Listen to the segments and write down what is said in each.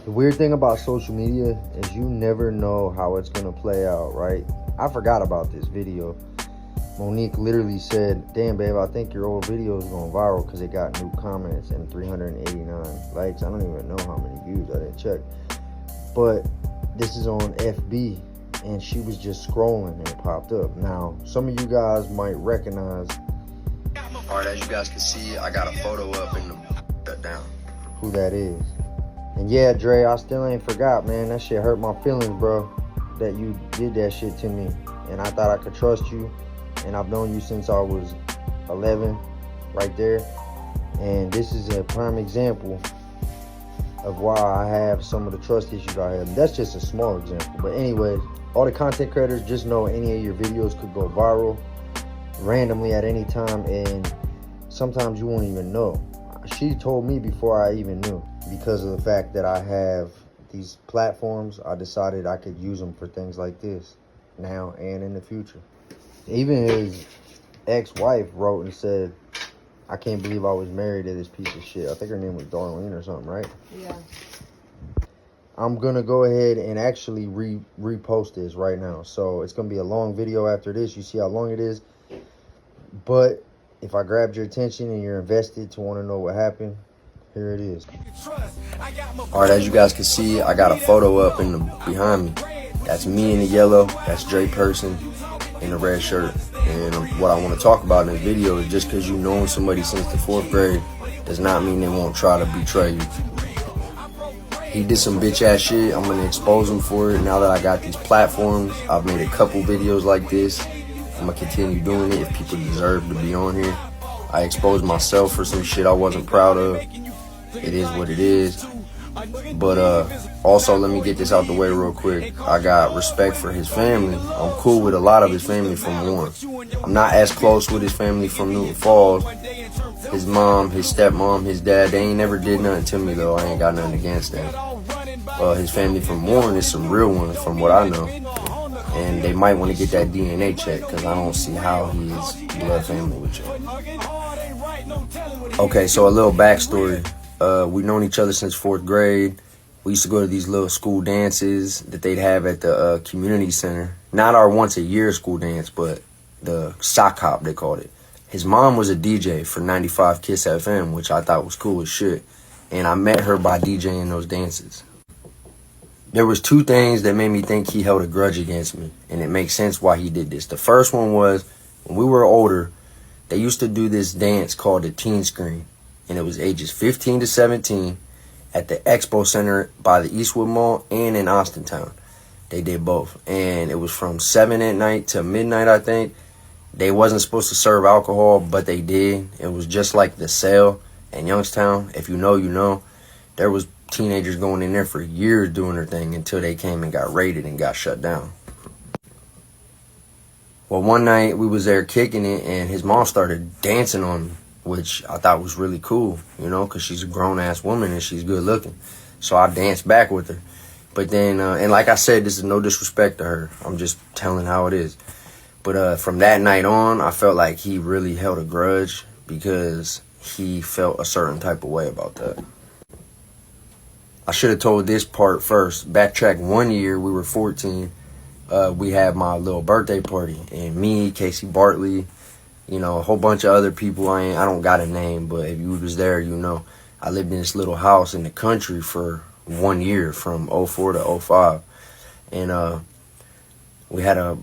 The weird thing about social media is you never know how it's gonna play out, right? I forgot about this video. Monique literally said, damn babe, I think your old video is going viral because it got new comments and 389 likes. I don't even know how many views, I didn't check. But this is on FB and she was just scrolling and it popped up. Now, some of you guys might recognize. All right, as you guys can see, I got a photo up in the down. Who that is. And yeah, Dre, I still ain't forgot, man. That shit hurt my feelings, bro, that you did that shit to me. And I thought I could trust you. And I've known you since I was 11, right there. And this is a prime example of why I have some of the trust issues I have. That's just a small example. But anyways, all the content creators, just know any of your videos could go viral randomly at any time. And sometimes you won't even know. She told me before I even knew. Because of the fact that I have these platforms, I decided I could use them for things like this now and in the future. Even his ex-wife wrote and said, I can't believe I was married to this piece of shit. I think her name was Darlene or something, right? Yeah. I'm going to go ahead and actually repost this right now. So it's going to be a long video after this. You see how long it is. But if I grabbed your attention and you're invested to want to know what happened, here it is. All right, as you guys can see, I got a photo up in the behind me. That's me in the yellow. That's Dre Person in the red shirt. And what I want to talk about in this video is just because you've known somebody since the 4th grade does not mean they won't try to betray you. He did some bitch ass shit. I'm going to expose him for it. Now that I got these platforms, I've made a couple videos like this. I'm going to continue doing it if people deserve to be on here. I exposed myself for some shit I wasn't proud of. It is what it is. But also, let me get this out the way real quick. I got respect for his family. I'm cool with a lot of his family from Warren. I'm not as close with his family from Newton Falls. His mom, his stepmom, his dad, they ain't never did nothing to me though. I ain't got nothing against them. His family from Warren is some real ones from what I know. And they might want to get that DNA check because I don't see how he is blood family with you. Okay, so a little backstory. We've known each other since 4th grade. We used to go to these little school dances that they'd have at the community center. Not our once-a-year school dance, but the sock hop, they called it. His mom was a DJ for 95 Kiss FM, which I thought was cool as shit. And I met her by DJing those dances. There was 2 things that made me think he held a grudge against me, and it makes sense why he did this. The first one was, when we were older, they used to do this dance called the Teen Screen. And it was ages 15 to 17 at the Expo Center by the Eastwood Mall and in Austintown. They did both. And it was from 7 at night to midnight, I think. They wasn't supposed to serve alcohol, but they did. It was just like the sale in Youngstown. If you know, you know. There was teenagers going in there for years doing their thing until they came and got raided and got shut down. Well, one night we was there kicking it and his mom started dancing on me, which I thought was really cool, you know, because she's a grown-ass woman and she's good looking. So I danced back with her. But then, and like I said, this is no disrespect to her. I'm just telling how it is. But from that night on, I felt like he really held a grudge because he felt a certain type of way about that. I should have told this part first. Backtrack 1 year, we were 14. We had my little birthday party. And me, Casey Bartley, you know, a whole bunch of other people. I don't got a name, but if you was there, you know. I lived in this little house in the country for 1 year, from 04 to 05. And we had a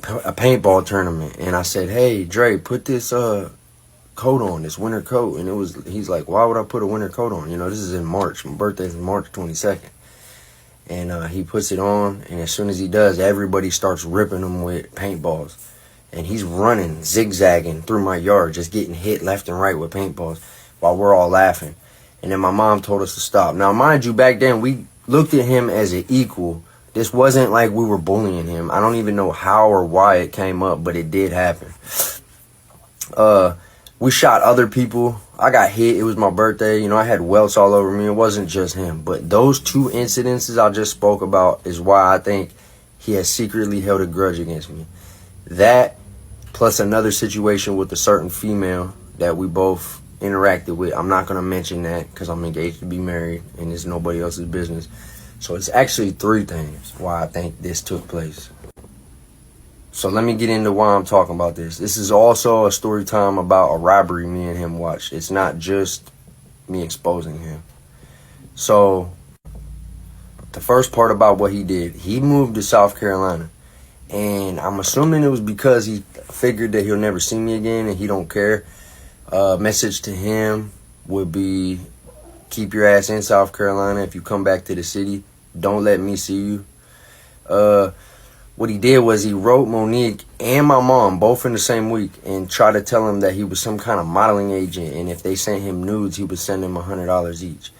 paintball tournament. And I said, hey, Dre, put this coat on, this winter coat. And he's like, why would I put a winter coat on? You know, this is in March. My birthday's March 22nd. And he puts it on. And as soon as he does, everybody starts ripping him with paintballs. And he's running, zigzagging through my yard, just getting hit left and right with paintballs while we're all laughing. And then my mom told us to stop. Now, mind you, back then, we looked at him as an equal. This wasn't like we were bullying him. I don't even know how or why it came up, but it did happen. We shot other people. I got hit. It was my birthday. You know, I had welts all over me. It wasn't just him. But those 2 incidences I just spoke about is why I think he has secretly held a grudge against me. That, plus another situation with a certain female that we both interacted with. I'm not gonna mention that because I'm engaged to be married and it's nobody else's business. So it's actually 3 things why I think this took place. So let me get into why I'm talking about this. This is also a story time about a robbery me and him watched. It's not just me exposing him. So the first part about what he did, he moved to South Carolina. And I'm assuming it was because he figured that he'll never see me again and he don't care. Message to him would be, keep your ass in South Carolina. If you come back to the city, don't let me see you. What he did was he wrote Monique and my mom both in the same week and tried to tell him that he was some kind of modeling agent, and if they sent him nudes, he would send them $100 each.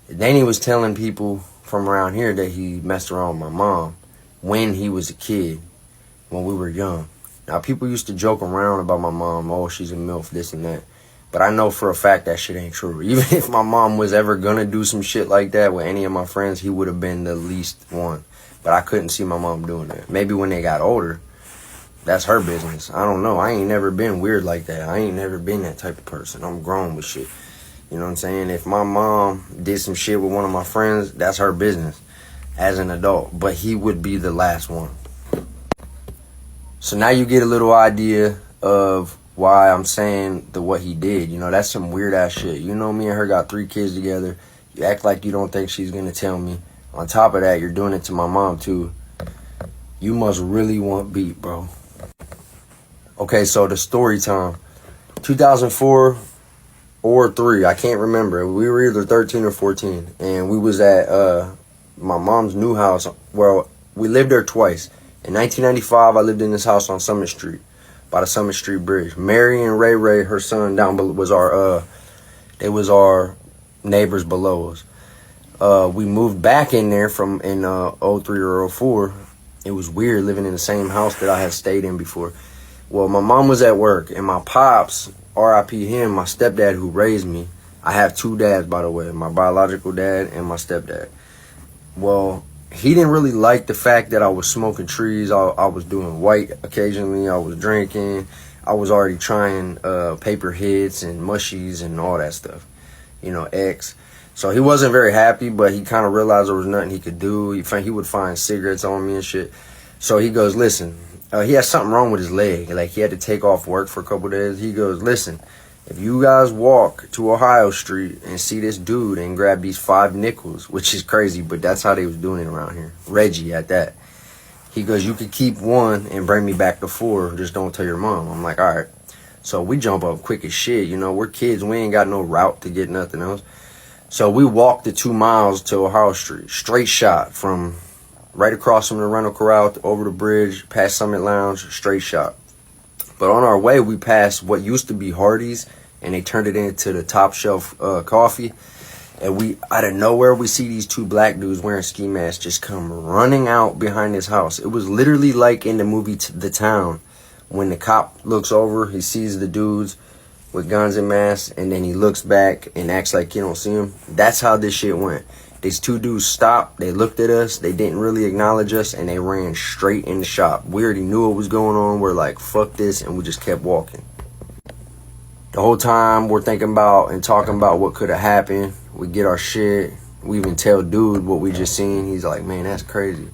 Then he was telling people from around here that he messed around with my mom when he was a kid, when we were young. Now, people used to joke around about my mom, oh, she's a MILF, this and that. But I know for a fact that shit ain't true. Even if my mom was ever gonna do some shit like that with any of my friends, he would have been the least one. But I couldn't see my mom doing that. Maybe when they got older, that's her business. I don't know. I ain't never been weird like that. I ain't never been that type of person. I'm grown with shit. You know what I'm saying? If my mom did some shit with one of my friends, that's her business as an adult. But he would be the last one. So now you get a little idea of why I'm saying what he did. You know, that's some weird ass shit. You know, me and her got 3 kids together. You act like you don't think she's gonna tell me. On top of that, you're doing it to my mom too. You must really want beat, bro. Okay, so the story time. 2004 or 3, I can't remember. We were either 13 or 14. And we was at my mom's new house. Well, we lived there twice. In 1995, I lived in this house on Summit Street, by the Summit Street Bridge. Mary and Ray, her son down below, was our neighbors below us. We moved back in there from in 03 or 04. It was weird living in the same house that I had stayed in before. Well, my mom was at work, and my pops, R.I.P. him, my stepdad who raised me. I have 2 dads, by the way, my biological dad and my stepdad. Well, he didn't really like the fact that I was smoking trees. I was doing white occasionally. I was drinking. I was already trying paper hits and mushies and all that stuff. You know, X. So he wasn't very happy, but he kind of realized there was nothing he could do. He would find cigarettes on me and shit. So he goes, listen, he had something wrong with his leg. Like, he had to take off work for a couple days. He goes, listen, if you guys walk to Ohio Street and see this dude and grab these 5 nickels, which is crazy, but that's how they was doing it around here. Reggie at that. He goes, you could keep 1 and bring me back to 4. Just don't tell your mom. I'm like, all right. So we jump up quick as shit. You know, we're kids. We ain't got no route to get nothing else. So we walked the 2 miles to Ohio Street. Straight shot from right across from the rental corral over the bridge, past Summit Lounge, straight shot. But on our way, we passed what used to be Hardee's, and they turned it into the Top Shelf coffee. And we, out of nowhere, we see these 2 black dudes wearing ski masks just come running out behind this house. It was literally like in the movie The Town, when the cop looks over, he sees the dudes with guns and masks, and then he looks back and acts like he don't see them. That's how this shit went. These 2 dudes stopped, they looked at us, they didn't really acknowledge us, and they ran straight in the shop. We already knew what was going on. We're like, fuck this, and we just kept walking. The whole time, we're thinking about and talking about what could have happened. We get our shit. We even tell dude what we just seen. He's like, man, that's crazy.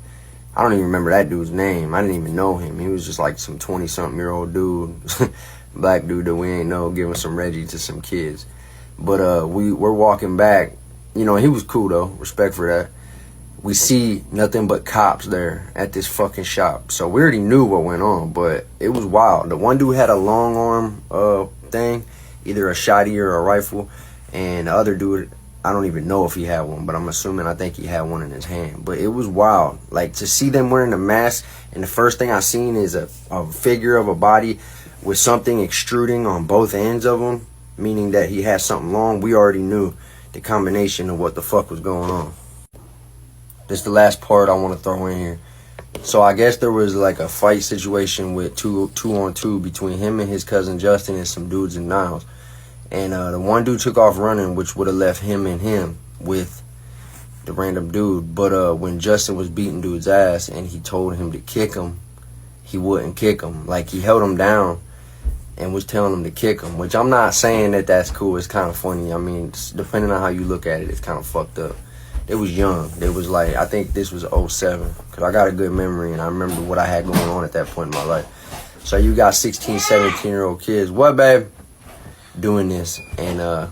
I don't even remember that dude's name. I didn't even know him. He was just like some 20-something-year-old dude, black dude that we ain't know, giving some Reggie to some kids. But we're walking back. You know, he was cool, though. Respect for that. We see nothing but cops there at this fucking shop. So we already knew what went on, but it was wild. The one dude had a long arm thing, either a shotty or a rifle. And the other dude, I don't even know if he had one, but I think he had one in his hand. But it was wild. Like, to see them wearing a mask, and the first thing I seen is a figure of a body with something extruding on both ends of him, meaning that he had something long. We already knew the combination of what the fuck was going on. This is the last part I want to throw in here. So I guess there was like a fight situation with two on two between him and his cousin Justin and some dudes in Niles. And the one dude took off running, which would have left him and him with the random dude. But when Justin was beating dude's ass and he told him to kick him, he wouldn't kick him. Like, he held him down and was telling them to kick them, which I'm not saying that that's cool. It's kind of funny. I mean, depending on how you look at it, it's kind of fucked up. They was young. They was like, I think this was '07, because I got a good memory, and I remember what I had going on at that point in my life. So you got 16, 17-year-old kids, what, babe, doing this, and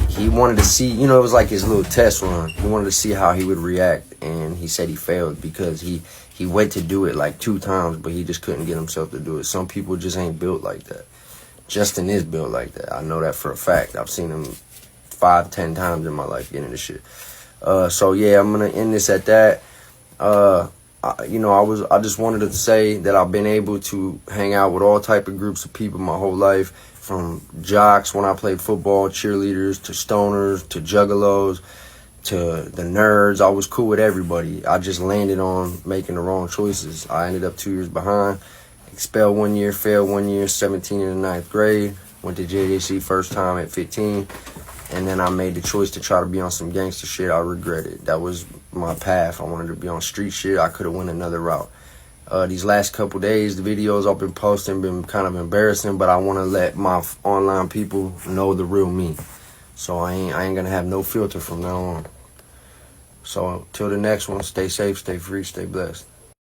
he wanted to see, you know, it was like his little test run. He wanted to see how he would react, and he said he failed because he went to do it like 2 times, but he just couldn't get himself to do it. Some people just ain't built like that. Justin is built like that. I know that for a fact. I've seen him 5, 10 times in my life getting this shit. So yeah, I'm gonna end this at that. I just wanted to say that I've been able to hang out with all type of groups of people my whole life, from jocks when I played football, cheerleaders, to stoners, to juggalos, to the nerds. I was cool with everybody. I just landed on making the wrong choices. I ended up 2 years behind, expelled 1 year, failed 1 year, 17 in the 9th grade, went to JJC first time at 15. And then I made the choice to try to be on some gangster shit. I regret it. That was my path. I wanted to be on street shit. I could have went another route. These last couple days, the videos I've been posting been kind of embarrassing, but I want to let my online people know the real me. So I ain't gonna have no filter from now on. So till the next one, stay safe, stay free, stay blessed.